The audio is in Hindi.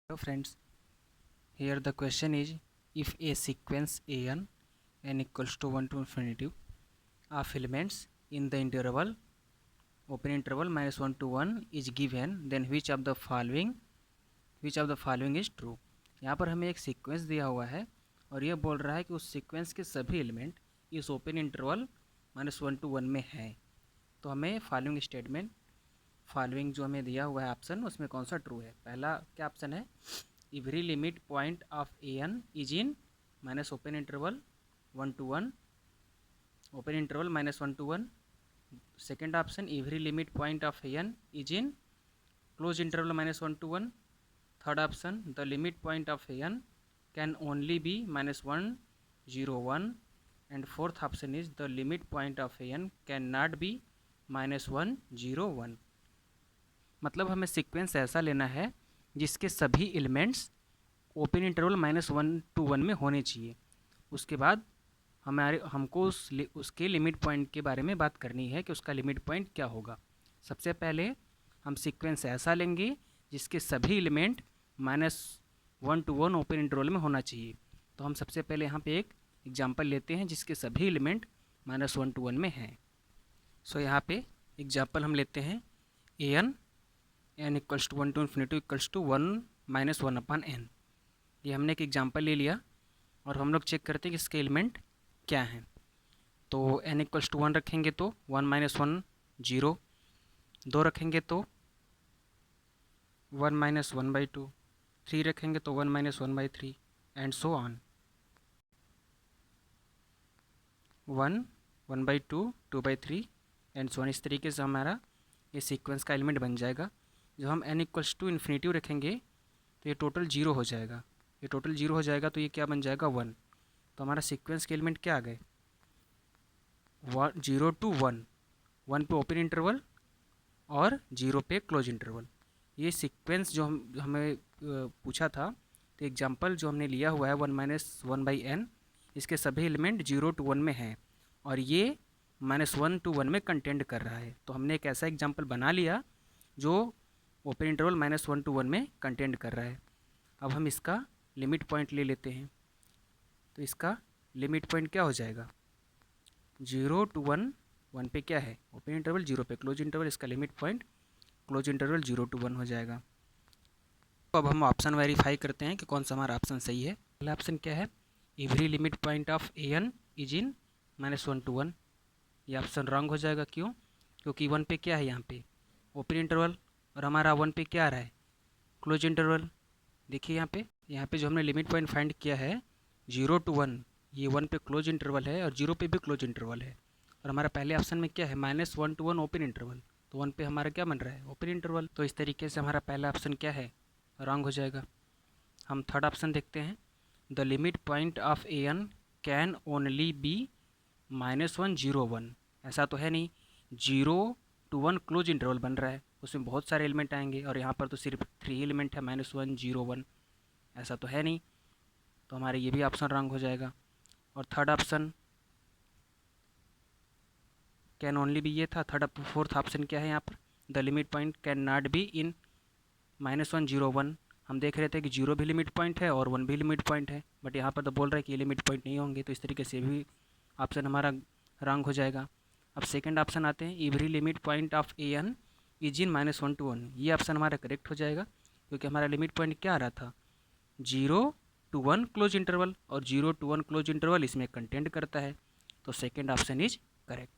Hello friends, here the question is, if a sequence n equals to 1 to infinity of elements in the interval open interval minus 1 to 1 is given, then which of the following is true। यहाँ पर हमें एक सीक्वेंस दिया हुआ है और यह बोल रहा है कि उस सीक्वेंस के सभी एलिमेंट इस ओपन इंटरवल -1 to 1 में हैं। तो हमें फॉलोइंग जो हमें दिया हुआ है ऑप्शन, उसमें कौन सा ट्रू है। पहला क्या ऑप्शन है, every limit point of an is in minus open interval 1 to 1 open interval -1 to 1। Second option, every limit point of an is in close interval -1 to 1। Third option, the limit point of an can only be -1 0 1। And fourth option is the limit point of an can not be -1 0 1। मतलब हमें सीक्वेंस ऐसा लेना है जिसके सभी एलिमेंट्स ओपन इंटरवल -1 to 1 में होने चाहिए। उसके बाद हमको उसके लिमिट पॉइंट के बारे में बात करनी है कि उसका लिमिट पॉइंट क्या होगा। सबसे पहले हम सीक्वेंस ऐसा लेंगे जिसके सभी एलिमेंट -1 to 1 ओपन इंटरवल में होना चाहिए। तो हम सबसे पहले यहाँ पे एक एग्जांपल लेते हैं जिसके सभी एलिमेंट -1 to 1 में हैं। सो यहाँ पे एग्जांपल हम लेते हैं n equals to 1 to infinity equals to 1 - 1/n। ये हमने एक एग्जांपल ले लिया और हम लोग चेक करते हैं कि इसके एलिमेंट क्या हैं। तो n इक्वल्स टू 1 रखेंगे तो 1 - 1 0, 2 रखेंगे तो 1 - 1/2, 3 रखेंगे तो 1 - 1/3 and so on. 1 1/2 2/3 and so on. इस तरीके से हमारा ये सीक्वेंस का एलिमेंट बन जाएगा। जब हम n इक्वल्स टू इन्फिनिटी रखेंगे तो ये टोटल 0 हो जाएगा। ये टोटल 0 हो जाएगा तो ये क्या बन जाएगा 1। तो हमारा सीक्वेंस के एलिमेंट क्या आ गए 0 to 1, 1 पे ओपन इंटरवल और 0 पे क्लोज इंटरवल। ये सीक्वेंस जो हमें पूछा था, तो एग्जांपल जो हमने लिया हुआ है 1 - 1/n, इसके सभी एलिमेंट 0 to 1 में हैं और ये -1 to 1 में कंटेंट कर रहा है। तो हमने एक ऐसा एग्जांपल बना लिया जो ओपन इंटरवल -1 to 1 में कंटेंट कर रहा है। अब हम इसका लिमिट पॉइंट ले लेते हैं। तो इसका लिमिट पॉइंट क्या हो जाएगा 0 to 1, 1 पे क्या है ओपन इंटरवल, 0 पे क्लोज इंटरवल। इसका limit point close interval 0 to 1 हो जाएगा। तो अब हम ऑप्शन वेरीफाई करते हैं कि कौन सा हमारा ऑप्शन सही है। पहला ऑप्शन क्या है, every limit point of an is in -1 to 1। ये ऑप्शन रॉन्ग हो जाएगा। क्यों? क्योंकि 1 पे क्या है यहाँ पे ओपन इंटरवल और हमारा 1 पे क्या आ रहा है क्लोज इंटरवल। देखिए यहाँ पे जो हमने लिमिट पॉइंट फाइंड किया है 0 to 1, ये 1 पे क्लोज इंटरवल है और 0 पे भी क्लोज इंटरवल है। और हमारा पहले ऑप्शन में क्या है -1 to 1 ओपन इंटरवल, तो 1 पे हमारा क्या बन रहा है ओपन इंटरवल। तो इस तरीके से हमारा पहला ऑप्शन क्या है रॉन्ग हो जाएगा। हम थर्ड ऑप्शन देखते हैं, the limit point of an can only be -1 0 1। ऐसा तो है नहीं, 0 to 1 क्लोज इंटरवल बन रहा है, उसमें बहुत सारे एलिमेंट आएंगे और यहाँ पर तो सिर्फ 3 एलिमेंट है -1 0 1। ऐसा तो है नहीं, तो हमारे ये भी ऑप्शन रॉन्ग हो जाएगा। और थर्ड ऑप्शन कैन ओनली भी ये था। फोर्थ ऑप्शन क्या है यहाँ पर, the limit point can not be in -1 0 1। हम देख रहे थे कि 0 भी लिमिट पॉइंट है और 1 भी लिमिट पॉइंट है, बट यहाँ पर तो बोल रहा है कि ये लिमिट पॉइंट नहीं होंगे। तो इस तरीके से भी ऑप्शन हमारा रॉन्ग हो जाएगा। अब सेकंड ऑप्शन आते हैं, every limit point of an is in -1 to 1। ये ऑप्शन हमारा करेक्ट हो जाएगा क्योंकि हमारा लिमिट पॉइंट क्या आ रहा था 0 to 1 क्लोज इंटरवल और 0 to 1 क्लोज इंटरवल इसमें कंटेंट करता है। तो सेकंड ऑप्शन इज करेक्ट।